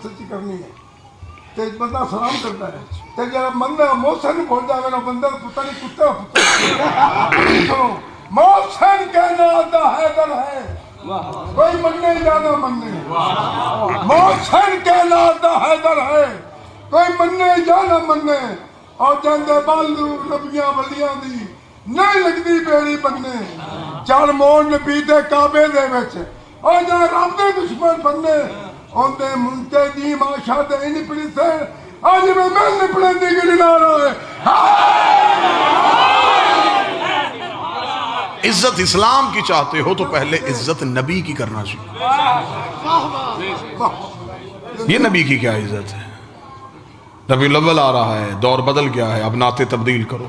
سچی کرنی ہے تے بندہ سلام کرتا ہے تے جب بندہ محسن بول جاوے نا بندہ پتہ نہیں کتا پتہ محسن کہنا دا حیدر ہے کوئی مننے یا نہ مننے محسن کہنا دا حیدر ہے کوئی مننے یا نہ مننے اور جاندے بالو نبیاں ولیاں دی نہیں لگدی بیڑی بننے چار مون نبی دے کعبے دے وچ اور جا رب دے دشمن بننے ان دے منتے دی ماشا دے نہیں پڑی سے آج میں نپڑے دی گڑی نہ رہا ہے عزت اسلام کی چاہتے ہو تو پہلے عزت نبی کی کرنا چاہیے. یہ نبی کی کیا عزت ہے؟ ربیع الاول آ رہا ہے، دور بدل گیا ہے، اب نعتیں تبدیل کرو.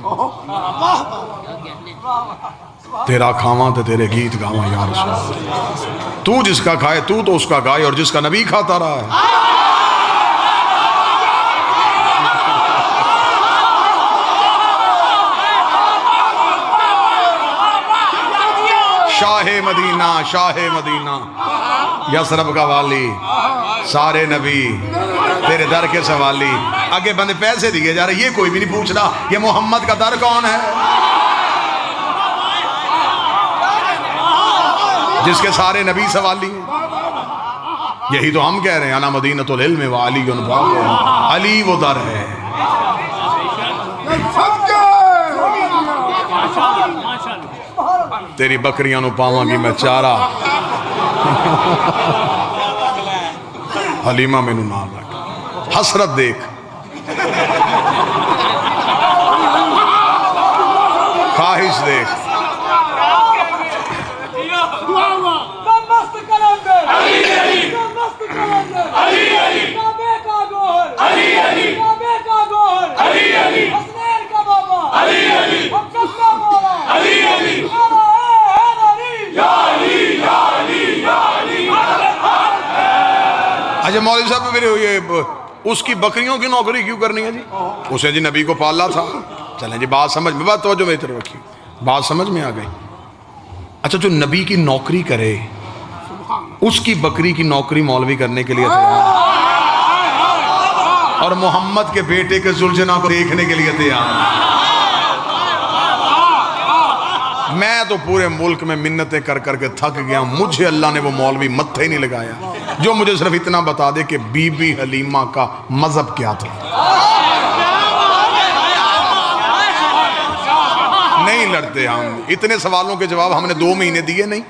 تیرا کھاواں تے تیرے گیت گاواں یا رسول اللہ. تو جس کا کھائے تو اس کا گائے، اور جس کا نبی کھاتا رہا ہے. شاہ مدینہ، شاہ مدینہ، یثرب کا والی، سارے نبی تیرے در کے سوالی. آگے بندے پیسے دیے جا رہے، یہ کوئی بھی نہیں پوچھ رہا یہ محمد کا در کون ہے جس کے سارے نبی سوالی ہیں. یہی تو ہم کہہ رہے ہیں انا مدینۃ العلم و علی باب، علی وہ در ہے. تیری بکریاں نو پاواں گی میں چارہ، حلیمہ میں نو نام رکھ. حسرت دیکھ، خواہش دیکھ. اچھا مولوی صاحب میرے اس کی بکریوں کی نوکری کیوں کرنی ہے جی؟ اسے جی نبی کو پالا تھا. چلیں جی بات سمجھ میں، بات توجہ میری طرف رکھی، بات سمجھ میں آ گئی. اچھا جو نبی کی نوکری کرے اس کی بکری کی نوکری مولوی کرنے کے لیے تیار، اور محمد کے بیٹے کے زلجنا کو دیکھنے کے لیے تیار. میں تو پورے ملک میں منتیں کر کر کے تھک گیا، مجھے اللہ نے وہ مولوی متھے ہی نہیں لگایا جو مجھے صرف اتنا بتا دے کہ بی بی حلیمہ کا مذہب کیا تھا. نہیں لڑتے ہم، اتنے سوالوں کے جواب ہم نے 2 مہینے دیے نہیں.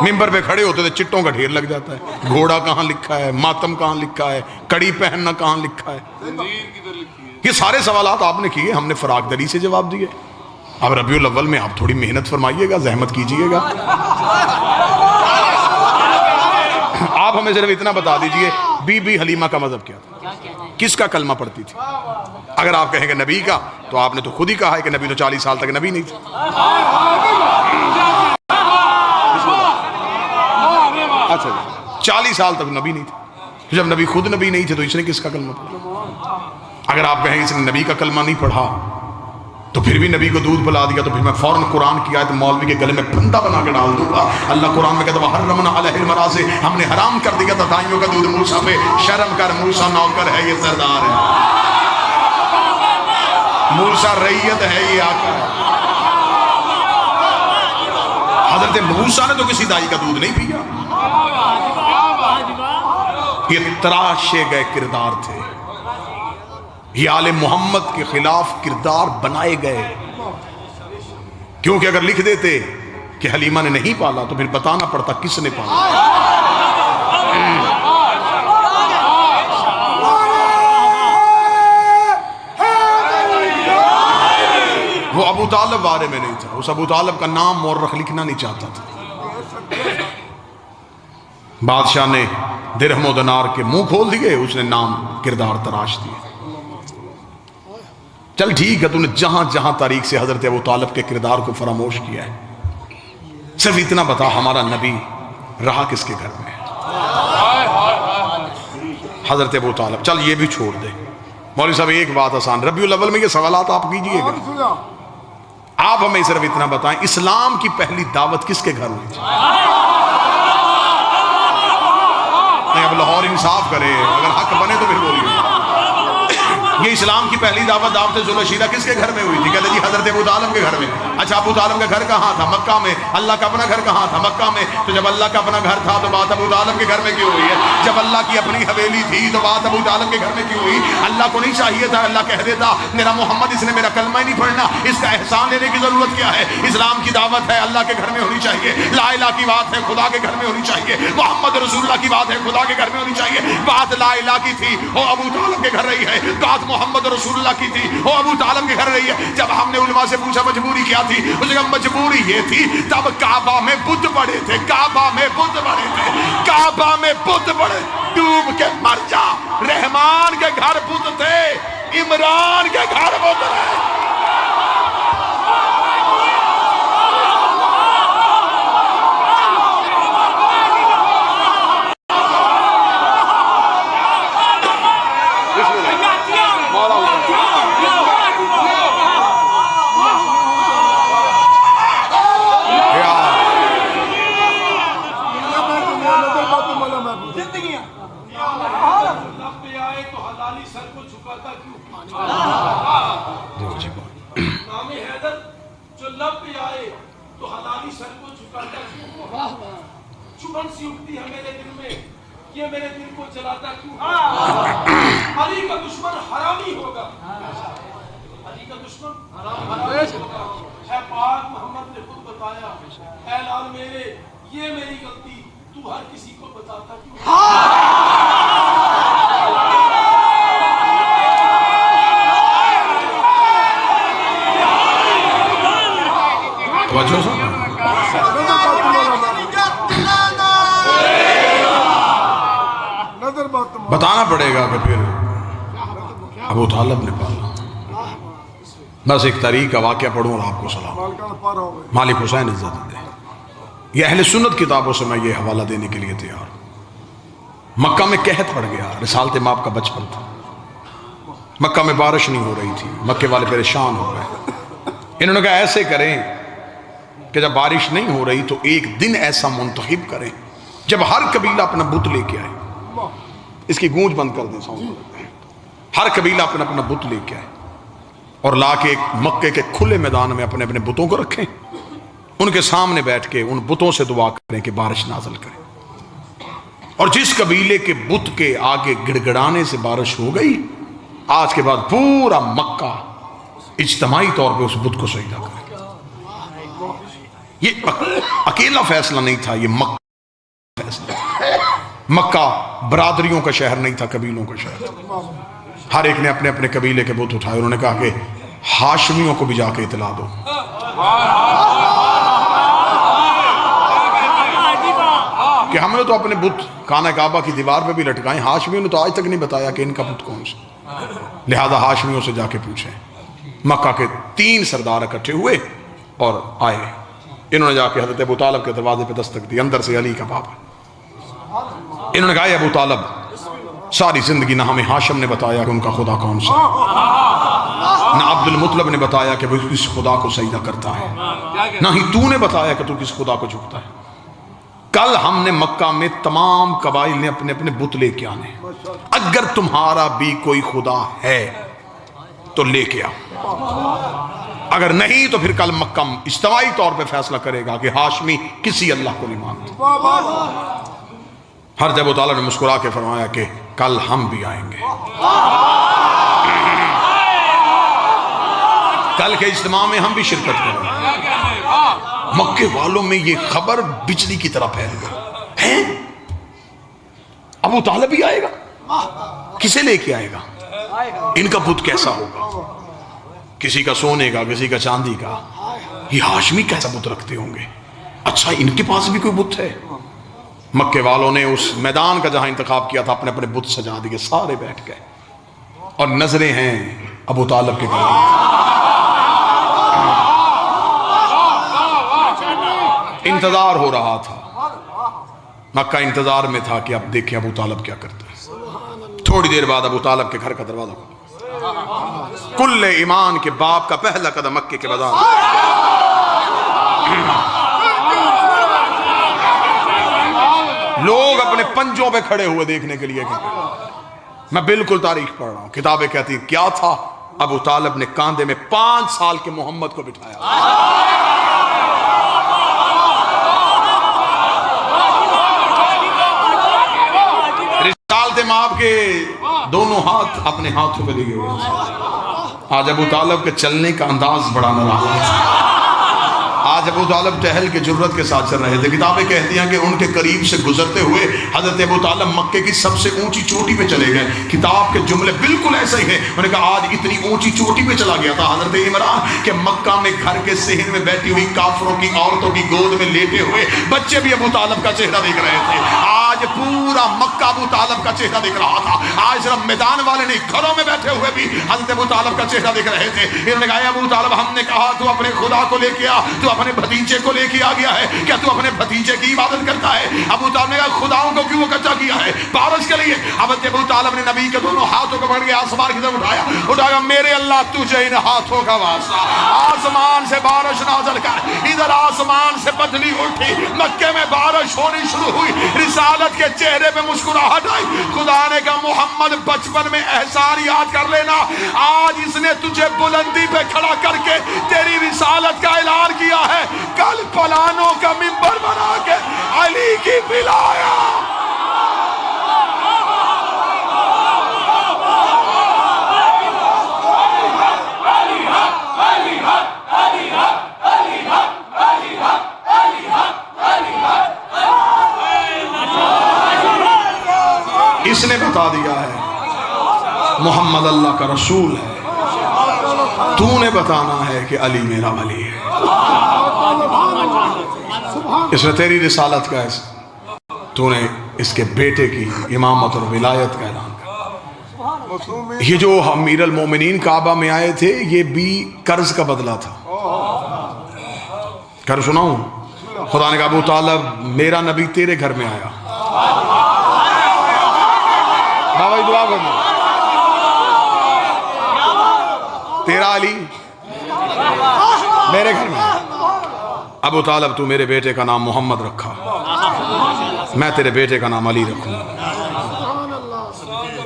ممبر پہ کھڑے ہوتے تھے چٹوں کا ڈھیر لگ جاتا ہے، گھوڑا کہاں لکھا ہے، ماتم کہاں لکھا ہے، کڑی پہننا کہاں لکھا ہے. یہ سارے سوالات آپ نے کیے، ہم نے فراق دلی سے جواب دیے. اب ربیع الاول میں آپ تھوڑی محنت فرمائیے گا، زحمت کیجئے گا. آپ ہمیں صرف اتنا بتا دیجئے بی بی حلیمہ کا مذہب کیا تھا، کس کا کلمہ پڑھتی تھی. اگر آپ کہیں گے نبی کا، تو آپ نے تو خود ہی کہا ہے کہ نبی تو 40 سال تک نبی نہیں تھا. اچھا 40 سال تک نبی نہیں تھا. جب نبی خود نبی نہیں تھے تو اس نے کس کا کلمہ پڑھا؟ اگر آپ کہیں اس نے نبی کا کلمہ نہیں پڑھا تو پھر بھی نبی کو دودھ پلا دیا، تو پھر میں فوراً قرآن کی آیت مولوی کے گلے میں پھندا بنا کے ڈال دوں گا. اللہ قرآن میں کہتا ہے وَحَرَّمْنَا عَلَيْهِ الْمَرَاضِعَ، ہم نے حرام کر دیا تھا دائیوں کا دودھ موسیٰ پہ. شرم کر، موسیٰ نوکر ہے، یہ سردار ہے. موسیٰ رعیت ہے، یہ آقا ہے. حضرت موسیٰ نے تو کسی دائی کا دودھ نہیں پیا. یہ تراشے گئے کردار تھے، یہ آل محمد کے خلاف کردار بنائے گئے. کیونکہ اگر لکھ دیتے کہ حلیمہ نے نہیں پالا تو پھر بتانا پڑتا کس نے پالا. وہ ابو طالب بارے میں نہیں تھا، اس ابو طالب کا نام مورخ لکھنا نہیں چاہتا تھا. بادشاہ نے درہم و دینار کے منہ کھول دیے، اس نے نام کردار تراش دیے. چل ٹھیک ہے، تو نے جہاں جہاں تاریخ سے حضرت ابو طالب کے کردار کو فراموش کیا ہے، صرف اتنا بتا ہمارا نبی رہا کس کے گھر میں؟ حضرت ابو طالب. چل یہ بھی چھوڑ دے مولوی صاحب، ایک بات آسان، ربیع الاول میں یہ سوالات آپ کیجئے گا. آپ ہمیں صرف اتنا بتائیں اسلام کی پہلی دعوت کس کے گھر ہوئی تھی؟ لاہور انصاف کرے، اگر حق بنے تو پھر بولیے۔ یہ اسلام کی پہلی دعوت دعوت ذوالشیرہ کس کے گھر میں ہوئی تھی؟ کہتے جی حضرت ابو طالب کے گھر میں۔ اچھا ابو طالب کا گھر کہاں تھا؟ مکہ میں۔ اللہ کا اپنا گھر کہاں تھا؟ مکہ میں۔ تو جب اللہ کا اپنا گھر تھا تو بات ابو طالب کے گھر میں کیوں ہوئی ہے؟ جب اللہ کی اپنی حویلی تھی تو بات ابو طالب کے گھر میں کیوں ہوئی؟ اللہ کو نہیں چاہیے تھا اللہ کہہ دیتا میرا محمد اس نے میرا کلمہ ہی نہیں پڑھنا، اس کا احسان لینے کی ضرورت کیا ہے؟ اسلام کی دعوت ہے، اللہ کے گھر میں ہونی چاہیے۔ لا الہ کی بات ہے، خدا کے گھر میں ہونی چاہیے۔ محمد رسول اللہ کی بات ہے، خدا کے گھر میں ہونی چاہیے۔ بات لا الہ کی تھی وہ ابو طالب کے گھر رہی ہے، بات محمد رسول اللہ کی تھی وہ ابو طالب کے گھر رہی ہے۔ جب ہم نے علماء سے پوچھا مجبوری کیا تھی، اس نے کہا مجبوری یہ تھی تب کعبہ میں بت پڑے تھے، کعبہ میں بت پڑے تھے، کعبہ میں بت پڑے، ڈوب کے مر جا۔ رحمان کے گھر بت تھے، عمران کے گھر بت رہے۔ چبھن سی اٹھتی ہے میرے دل میں، یہ میرے دل کو جلاتا کیوں؟ علی کا دشمن حرامی ہوگا، علی کا دشمن حرامی ہوگا۔ اے پاک محمد نے خود بتایا، اے لال میرے یہ میری غلطی تو ہر کسی کو بتاتا کیوں؟ توجہ سے بتانا پڑے گا کہ پھر ابو طالب نے پالا۔ بس ایک تاریخ کا واقعہ پڑھوں اور آپ کو سلام۔ مالک حسین عزت دے، یہ اہل سنت کتابوں سے میں یہ حوالہ دینے کے لیے تیار ہوں۔ مکہ میں قحط پڑ گیا، رسالت مآب کا بچپن تھا، مکہ میں بارش نہیں ہو رہی تھی، مکے والے پریشان ہو گئے۔ انہوں نے کہا ایسے کریں کہ جب بارش نہیں ہو رہی تو ایک دن ایسا منتخب کریں جب ہر قبیلہ اپنا بت لے کے آئے۔ اس کی گونج بند کر دیں، ہر قبیلہ اپنا اپنا بت لے کے آئے اور لا کے ایک مکے کے کھلے میدان میں اپنے اپنے بتوں کو رکھیں، ان کے سامنے بیٹھ کے ان بتوں سے دعا کریں کہ بارش نازل کریں۔ اور جس قبیلے کے بت کے آگے گڑگڑانے سے بارش ہو گئی، آج کے بعد پورا مکہ اجتماعی طور پہ اس بت کو سجدہ کرے۔ یہ اکیلا فیصلہ نہیں تھا، یہ مکہ فیصلہ۔ مکہ برادریوں کا شہر نہیں تھا، قبیلوں کا شہر تھا۔ ہر ایک نے اپنے اپنے قبیلے کے بت اٹھائے، انہوں نے کہا کہ ہاشمیوں کو بھی جا کے اطلاع دو۔ کہ ہم نے تو اپنے بت خانہ کعبہ کی دیوار پہ بھی لٹکائیں، ہاشمیوں نے تو آج تک نہیں بتایا کہ ان کا بت کون سا، لہذا ہاشمیوں سے جا کے پوچھیں۔ مکہ کے 3 سردار اکٹھے ہوئے اور آئے، انہوں نے جا کے حضرت ابو طالب کے دروازے پہ دستک دی، اندر سے علی کا بابا۔ انہوں نے کہا ابو طالب ساری زندگی نہ ہمیں ہاشم نے بتایا کہ ان کا خدا کون سا ہے، نہ عبد المطلب نے بتایا کہ وہ کس خدا کو سجدہ کرتا ہے، نہ ہی تو نے بتایا کہ تو کس خدا کو جھکتا ہے۔ کل ہم نے مکہ میں تمام قبائل نے اپنے اپنے بت لے کے آنے، اگر تمہارا بھی کوئی خدا ہے تو لے کے آؤ، اگر نہیں تو پھر کل مکہ اجتماعی طور پہ فیصلہ کرے گا کہ ہاشمی کسی اللہ کو نہیں مانتے۔ ہر جب ابو طالب نے مسکرا کے فرمایا کہ کل ہم بھی آئیں گے، کل کے اجتماع میں ہم بھی شرکت کریں گے۔ مکے والوں میں یہ خبر بجلی کی طرح پھیل گئی، ہیں ابو طالب بھی آئے گا؟ کسے لے کے آئے گا؟ ان کا بت کیسا ہوگا؟ کسی کا سونے کا، کسی کا چاندی کا، یہ ہاشمی کیسا بت رکھتے ہوں گے؟ اچھا ان کے پاس بھی کوئی بت ہے؟ مکے والوں نے اس میدان کا جہاں انتخاب کیا تھا اپنے اپنے بت سجا دیے، سارے بیٹھ گئے اور نظریں ہیں ابو طالب کے گھر۔ انتظار ہو رہا تھا، مکہ انتظار میں تھا کہ اب دیکھیں ابو طالب کیا کرتا ہے۔ تھوڑی دیر بعد ابو طالب کے گھر کا دروازہ کھلا، کل ایمان کے باپ کا پہلا قدم مکے کے بازار۔ لوگ اپنے اپنے پنجوں پہ کھڑے ہوئے دیکھنے کے لیے کہ میں بالکل تاریخ پڑھ رہا ہوں. کتابیں کہتی ہیں کیا تھا. ابو طالب نے کاندھے میں 5 سال کے محمد کو بٹھایا. رسالت مآب کے دونوں ہاتھ اپنے ہاتھوں پہ لگے ہوئے تھے. آج ابو طالب کے چلنے کا انداز بڑا نرالا ہے. آج ابو طالب ٹہل کے جرت کے ساتھ چل رہے تھے. کتابیں کہتی ہیں کہ ان کے قریب سے گزرتے ہوئے حضرت ابو طالب مکے کی سب سے اونچی چوٹی پہ چلے گئے. کتاب کے جملے بالکل ایسا ہی ہیں. انہوں نے کہا آج اتنی اونچی چوٹی پہ چلا گیا تھا حضرت عمران کہ مکہ میں گھر کے صحن میں بیٹھی ہوئی کافروں کی عورتوں کی گود میں لیٹے ہوئے بچے بھی ابو طالب کا چہرہ دیکھ رہے تھے. آج پورا مکہ ابو طالب کا چہرہ دیکھ رہا تھا. آج صرف میدان والے نہیں, گھروں میں بیٹھے ہوئے بھی حضرت ابو طالب کا چہرہ دیکھ رہے تھے. انہوں نے کہا ابو طالب ہم نے کہا تو اپنے خدا کو لے کے آ, تو اپنے بھتیجے کو لے کے آ گیا ہے, کیا تو اپنے بھتیجے کی عبادت کرتا ہے؟ ابو طالب نے کہا خداؤں کو کیوں اکٹھا کیا ہے؟ بارش کے لیے. حضرت ابو طالب نے نبی کے دونوں ہاتھوں کو پکڑ کے آسمان کی طرف اٹھایا. میرے اللہ تجھے ان ہاتھوں کا واسطہ, آسمان سے بارش نازل کر. ادھر آسمان سے بدلی اٹھی, مکے میں بارش ہونی شروع ہوئی. رسالت کے چہرے پہ مسکراہٹ آئی. خدا نے کہا محمد بچپن میں احسان یاد کر لینا, آج اس نے تجھے بلندی پہ کھڑا کر کے تیری رسالت کا اعلان کیا ہے. کل پلانوں کا منبر بنا کے علی کی بلایا. اس نے بتا دیا ہے محمد اللہ کا رسول ہے. تو نے بتانا ہے کہ علی میرا ولی ہے. اس نے تیری رسالت کا ہے, تو نے اس کے بیٹے کی امامت اور ولایت کا اعلان کر. یہ جو امیر المومنین کعبہ میں آئے تھے یہ بھی قرض کا بدلہ تھا. قرض سناؤں, خدا نے کہا ابو طالب میرا نبی تیرے گھر میں آیا, بابا دعا کرنا, تیرا علی میرے گھر میں. ابو طالب تو میرے بیٹے کا نام محمد رکھا, میں تیرے بیٹے کا نام علی رکھوں.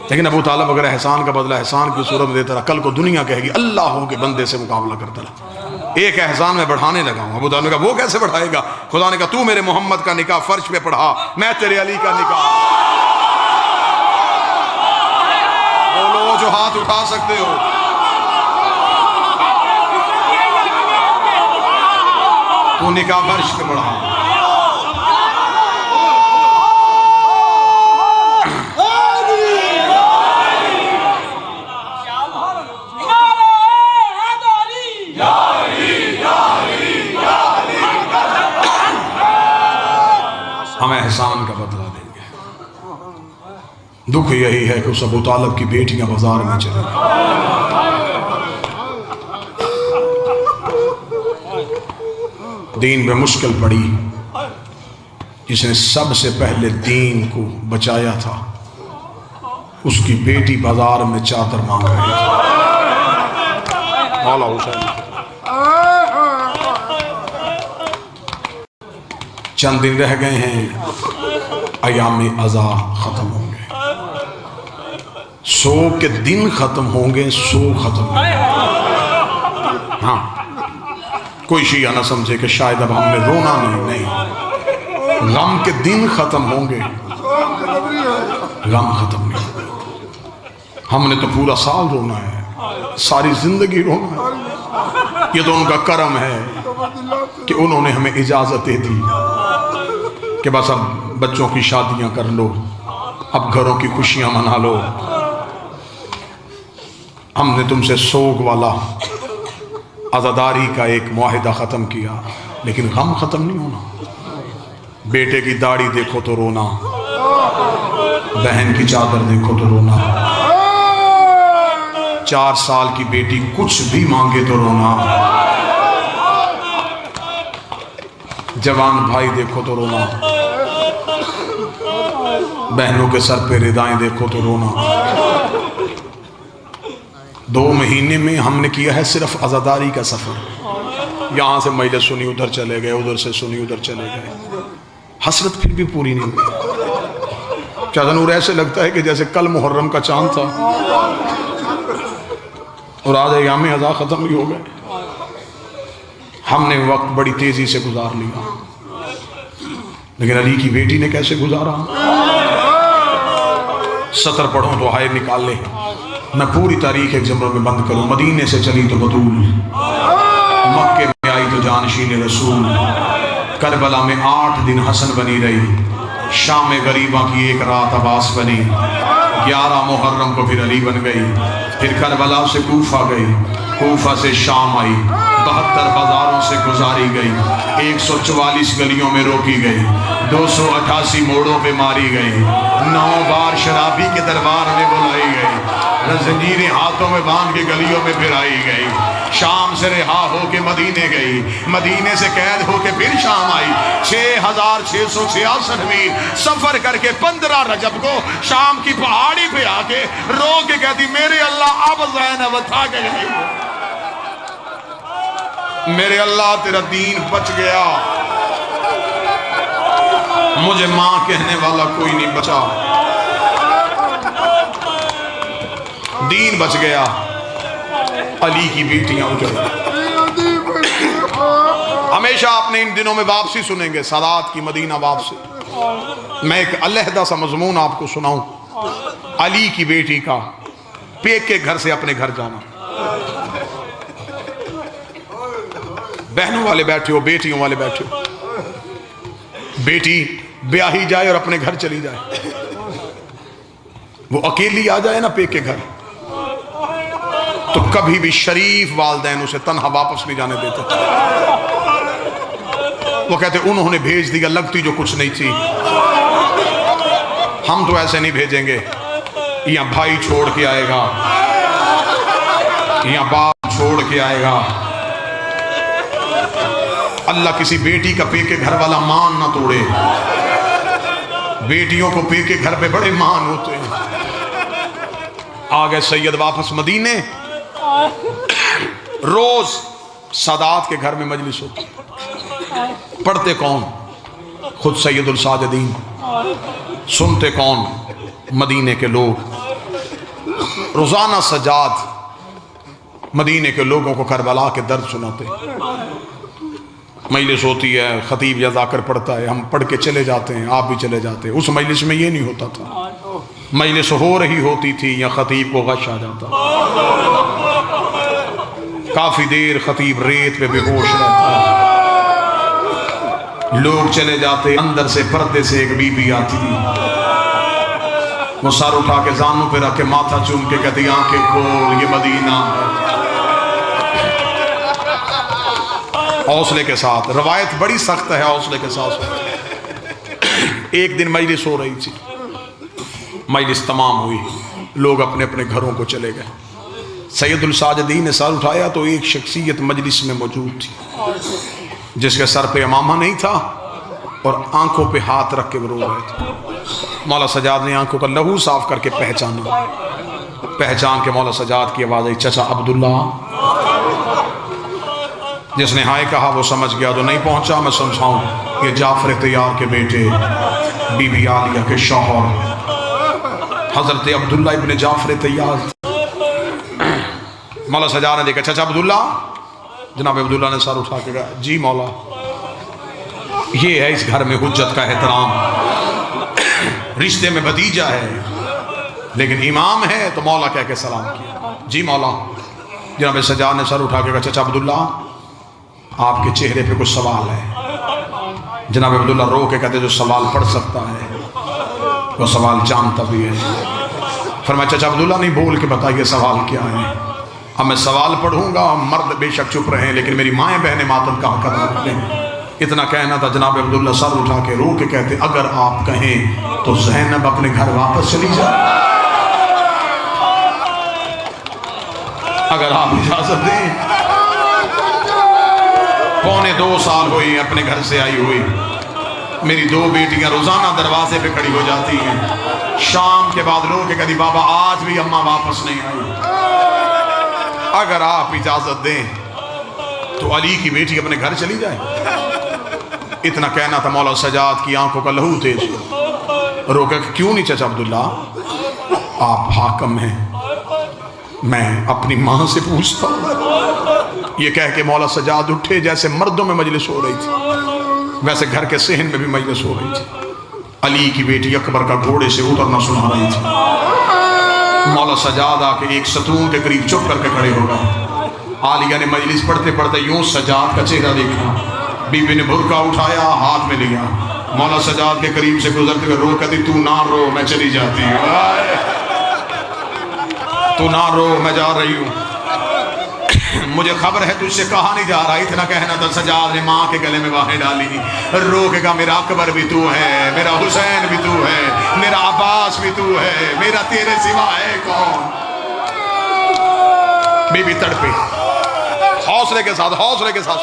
لیکن ابو طالب اگر احسان کا بدلہ احسان کی صورت میں دیتا رہا, کل کو دنیا کہے گی اللہ ہو کے بندے سے مقابلہ کرتا رہا. ایک احسان میں بڑھانے لگا ہوں. ابو طالب نے کہا وہ کیسے بڑھائے گا؟ خدا نے کہا تو میرے محمد کا نکاح فرش پہ پڑھا, میں تیرے علی کا نکاح. بولو جو ہاتھ اٹھا سکتے ہو. تو نکاح فرش پہ پڑھا. ہم احسان کا بدلہ دیں گے. دکھ یہی ہے کہ اس ابو طالب کی بیٹیاں بازار میں چلیں. دین میں مشکل پڑی, جس نے سب سے پہلے دین کو بچایا تھا اس کی بیٹی بازار میں چادر مانگ رہی تھی. مولا حسین چند دن رہ گئے ہیں, ایام عزا ختم ہوں گے, سو کے دن ختم ہوں گے, سو ختم ہوں گے. ہاں کوئی شیعہ نہ سمجھے کہ شاید اب ہم نے رونا نہیں, غم کے دن ختم ہوں گے, غم ختم نہیں. ہم نے تو پورا سال رونا ہے, ساری زندگی رونا ہے. یہ تو ان کا کرم ہے کہ انہوں نے ہمیں اجازت دے دی کہ بس اب بچوں کی شادیاں کر لو, اب گھروں کی خوشیاں منا لو. ہم نے تم سے سوگ والا عزاداری کا ایک معاہدہ ختم کیا, لیکن غم ختم نہیں ہونا. بیٹے کی داڑھی دیکھو تو رونا, بہن کی چادر دیکھو تو رونا, 4 سال کی بیٹی کچھ بھی مانگے تو رونا, جوان بھائی دیکھو تو رونا, بہنوں کے سر پہ ردائیں دیکھو تو رونا. 2 مہینے میں ہم نے کیا ہے صرف عزاداری کا سفر. یہاں سے مجلس سنی ادھر چلے گئے, ادھر سے سنی ادھر چلے گئے, حسرت پھر بھی پوری نہیں ہوئی. چاچا نور ایسے لگتا ہے کہ جیسے کل محرم کا چاند تھا اور آج ایام ازا ختم بھی ہو گئے. ہم نے وقت بڑی تیزی سے گزار لیا، لیکن علی کی بیٹی نے کیسے گزارا؟ سطر پڑھوں تو آئے نکال لے، میں پوری تاریخ ایک جملوں میں بند کروں. مدینے سے چلی تو بطول، مکے میں آئی تو جانشین رسول، کربلا میں 8 دن حسن بنی رہی، شام غریبہ کی 1 رات عباس بنی، 11 محرم کو پھر علی بن گئی، پھر کربلا سے کوفہ گئی، کوفہ سے شام آئی، 72 بازاروں سے گزاری گئی، 144 گلیوں میں روکی گئی، 288 موڑوں پہ ماری گئی، 9 بار شرابی کے دربار میں بلائی گئی، زنجیریں ہاتھوں میں باندھ کے گلیوں میں پھرائی گئی، شام سے رہا ہو کے مدینے گئی، مدینے سے قید ہو کے پھر شام آئی، 6666 میل سفر کر کے 15 رجب کو شام کی پہاڑی پہ آ کے رو کے کہتی میرے اللہ اب زینب تھا کہ گئی، میرے اللہ تیرا دین بچ گیا، مجھے ماں کہنے والا کوئی نہیں بچا، دین بچ گیا، علی کی بیٹیاں اجڑ. ہمیشہ آپ نے ان دنوں میں واپسی سنیں گے، سادات کی مدینہ واپسی. میں ایک علیحدہ سا مضمون آپ کو سناؤں، علی کی بیٹی کا پیک کے گھر سے اپنے گھر جانا. بہنوں والے بیٹھے ہو، بیٹیوں والے بیٹھے ہو، بیٹی بیاہی جائے اور اپنے گھر چلی جائے، وہ اکیلی آ جائے نا پیک کے گھر، تو کبھی بھی شریف والدین اسے تنہا واپس نہیں جانے دیتے. وہ کہتے انہوں نے بھیج دیا، لگتی جو کچھ نہیں تھی، ہم تو ایسے نہیں بھیجیں گے. یہاں بھائی چھوڑ کے آئے گا، یہاں باپ چھوڑ کے آئے گا. اللہ کسی بیٹی کا پیکے گھر والا مان نہ توڑے. بیٹیوں کو پیکے گھر پہ بڑے مان ہوتے ہیں. آگئے سید واپس مدینے. روز سادات کے گھر میں مجلس ہوتی، پڑھتے کون؟ خود سید الساجدین. سنتے کون؟ مدینے کے لوگ. روزانہ سجاد مدینے کے لوگوں کو کربلا کے درد سناتے. مجلس ہوتی ہے، خطیب یا ذاکر پڑھتا ہے، ہم پڑھ کے چلے جاتے ہیں، آپ بھی چلے جاتے ہیں. اس مجلس میں یہ نہیں ہوتا تھا، مجلس ہو رہی ہوتی تھی یا خطیب کو غش آ جاتا، کافی دیر خطیب ریت پہ بے ہوش رہتا، لوگ چلے جاتے. اندر سے پردے سے ایک بی بی آتی، وہ سر اٹھا کے زانوں پہ رکھ کے ماتھا چوم کے کہتی آنکھیں کھول، یہ مدینہ ہے. حوصلے کے ساتھ، روایت بڑی سخت ہے، حوصلے کے ساتھ. ایک دن مجلس ہو رہی تھی، مجلس تمام ہوئی، لوگ اپنے اپنے گھروں کو چلے گئے. سید الساجدین نے سر اٹھایا تو ایک شخصیت مجلس میں موجود تھی جس کے سر پہ امامہ نہیں تھا اور آنکھوں پہ ہاتھ رکھ کے وہ رو رہے تھے. مولا سجاد نے آنکھوں کا لہو صاف کر کے پہچانا. پہچان کے مولا سجاد کی آواز آئی، چچا عبداللہ. جس نے ہائے کہا وہ سمجھ گیا، تو نہیں پہنچا میں سمجھاؤں، یہ جعفر طیار کے بیٹے، بی بی عالیہ کے شوہر حضرت عبداللہ ابن جعفر طیار. مولا سجاد نے دیکھا، چچا عبداللہ. جناب عبداللہ نے سر اٹھا کے کہا، جی مولا. یہ ہے اس گھر میں حجت کا احترام. رشتے میں بھتیجا ہے لیکن امام ہے، تو مولا کہہ کے سلام کیا. جی مولا. جناب سجاد نے سر اٹھا کے کہا، چچا عبداللہ آپ کے چہرے پہ کچھ سوال ہے. جناب عبداللہ رو کے کہتے جو سوال پڑھ سکتا ہے وہ سوال جانتا بھی ہے. فرمایا چچا عبداللہ نہیں، بول کے بتائیے سوال کیا ہے. اب میں سوال پڑھوں گا، مرد بے شک چپ رہیں لیکن میری مائیں بہنیں ماتم کا حق ادا کریں. اتنا کہنا تھا. جناب عبداللہ سر اٹھا کے رو کے کہتے اگر آپ کہیں تو زینب اپنے گھر واپس چلی جائے، اگر آپ اجازت دیں. 2.25 سال ہوئی اپنے گھر سے آئی ہوئی. میری 2 بیٹیاں روزانہ دروازے پہ کھڑی ہو جاتی ہیں. شام کے بعد رو کے کہتی بابا آج بھی اماں واپس نہیں آئی، اگر آپ اجازت دیں تو علی کی بیٹی اپنے گھر چلی جائے. اتنا کہنا تھا. مولا سجاد کی آنکھوں کا لہو تیز ہوا. روکا کہ کیوں نہیں چچا عبداللہ، آپ حاکم ہیں، میں اپنی ماں سے پوچھتا ہوں۔ یہ کہہ کے مولا سجاد اٹھے، جیسے مردوں میں مجلس ہو رہی تھی ویسے گھر کے صحن میں بھی مجلس ہو رہی تھی۔ علی کی بیٹی اکبر کا گھوڑے سے اترنا سنا رہی تھی۔ مولا سجاد آ کے ایک ستون کے قریب چپ کر کے کھڑے ہو گئے۔ عالیہ نے مجلس پڑھتے پڑھتے یوں سجاد کا چہرہ دیکھا، بی بی نے برقع اٹھایا، ہاتھ میں لیا، مولا سجاد کے قریب سے گزرتے ہوئے رو کہتی تو نہ رو میں چلی جاتی ہوں، تو نہ رو میں جا رہی ہوں، مجھے خبر ہے تجھ سے کہا نہیں جا رہا، اتنا کہنا تھا سجاد نے ماں کے گلے میں باہیں ڈالی، رو کے کہا میرا اکبر بھی تو ہے، میرا حسین بھی تو ہے، میرا عباس بھی تو ہے، میرا تیرے سوا ہے کون؟ بی بی تڑپی، حوصلے کے ساتھ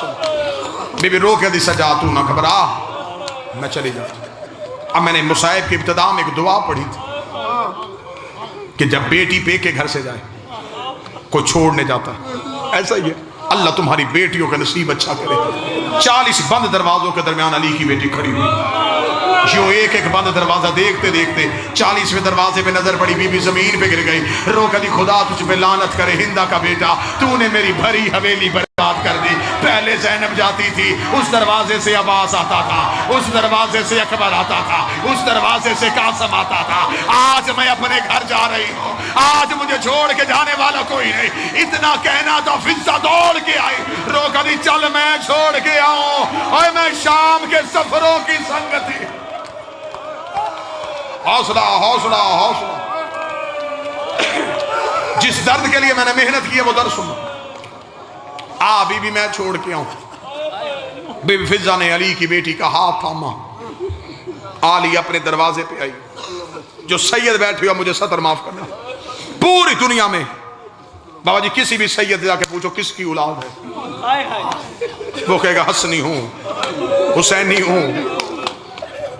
سن، بی بی رو کے دی سجاد تو نہ گھبرا میں چلی جاتی۔ اب میں نے مصائب کی ابتدا میں ایک دعا پڑھی تھی کہ جب بیٹی پے کے گھر سے جائے کوئی چھوڑنے جاتا ہے، ایسا ہی ہے، اللہ تمہاری بیٹیوں کا نصیب اچھا کرے۔ 40 بند دروازوں کے درمیان علی کی بیٹی کھڑی ہوئی، یوں ایک ایک بند دروازہ دیکھتے دیکھتے 40ویں دروازے پہ نظر پڑی، بی بی زمین پہ گر گئی، رو کہتی خدا تجھ پہ لعنت کرے ہندا کا بیٹا، تو نے میری بھری حویلی برباد کر دی۔ پہلے زینب جاتی تھی، اس دروازے سے عباس آتا تھا، اس دروازے سے اکبر آتا تھا، اس دروازے سے قاسم آتا تھا، آج میں اپنے گھر جا رہی ہوں، آج مجھے چھوڑ کے جانے والا کوئی نہیں۔ اتنا کہنا تھا فضہ دوڑ کے آئی، رو کہتی چل میں چھوڑ کے آؤں، اور میں شام کے سفروں کی سنگتی۔ حوصلہ حوصلہ حوصلہ، جس درد کے لیے میں نے محنت کی ہے وہ درد سنو۔ بی بی میں چھوڑ کے آؤں، بی بی فضہ نے علی کی بیٹی کا ہاتھ تھاما، علی اپنے دروازے پہ آئی، جو سید بیٹھے ہوا مجھے سطر معاف کرنا، پوری دنیا میں بابا جی کسی بھی سید جا کے پوچھو کس کی اولاد ہے، وہ کہے گا حسنی ہوں، حسینی ہوں،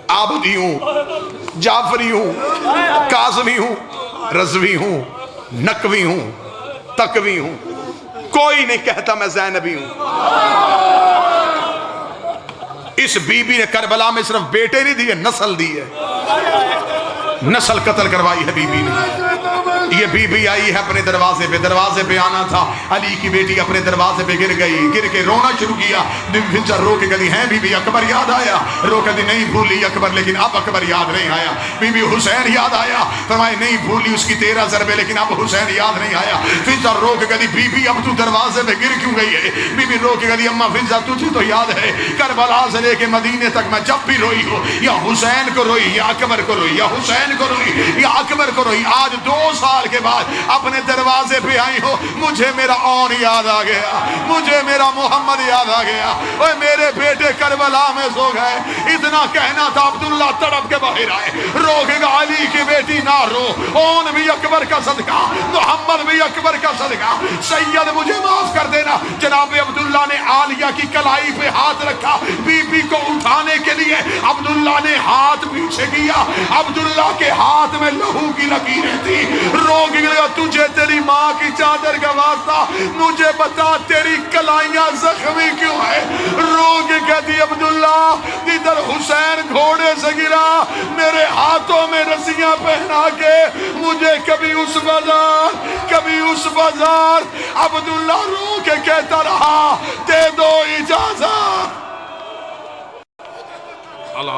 عابدی ہوں، جعفری ہوں، کاظمی ہوں، رضوی ہوں، نقوی ہوں، تقوی ہوں، کوئی نہیں کہتا میں زینبی ہوں۔ اس بی بی نے کربلا میں صرف بیٹے نہیں دیے، نسل دی ہے، نسل قتل کروائی ہے بی بی نے۔ یہ بی بی آئی ہے اپنے دروازے پہ آنا تھا، علی کی بیٹی اپنے دروازے پہ گر گئی، گر کے رونا شروع کیا، بی بی فضہ رو کے کہتی ہیں بی بی اکبر یاد آیا، رو کہتی نہیں بھولی اکبر، لیکن اب اکبر یاد نہیں آیا، بی بی حسین یاد آیا، فرمائے نہیں بھولی اس کی 13 ضربے، لیکن اب حسین یاد نہیں آیا۔ فضہ رو کے کہتی بی بی اب تو دروازے پہ گر کیوں گئی ہے؟ بی بی رو کے کہتی اماں فضہ تجھے تو یاد ہے کربلا سے لے کے مدینے تک میں جب بھی روئی ہوں، یا حسین کو روئی، یا اکبر کو روئی، یا حسین کو روئی، یا اکبر کو روئی، آج 2 سال کے بعد اپنے دروازے پہ آئی ہو، مجھے میرا اون یاد آ گیا، مجھے میرا محمد یاد آ گیا، اوہ میرے بیٹے کربلا میں سو گئے۔ اتنا کہنا تھا عبداللہ تڑپ کے باہر آئے، رو کے گا علی کی بیٹی نہ رو، اون بھی اکبر کا صدقہ، محمد بھی اکبر کا صدقہ، سید مجھے معاف کر دینا۔ جناب عبداللہ نے عالیہ کی کلائی پہ ہاتھ رکھا، بی بی کو اٹھانے کے لیے عبداللہ نے ہاتھ پیچھے کیا، عبداللہ کے ہاتھ میں لہو کی لکیریں تھی، رو گیا تجھے تیری ماں کی چادر کا واسطہ، مجھے بتا تیری کلائیاں زخمی کیوں ہے؟ رو کے کہتی عبداللہ ادھر حسین گھوڑے سے گرا، میرے ہاتھوں میں رسیاں پہنا کے مجھے کبھی اس بازار کبھی اس بازار، عبداللہ رو کے کہتا رہا دے دو اجازت۔ اللہ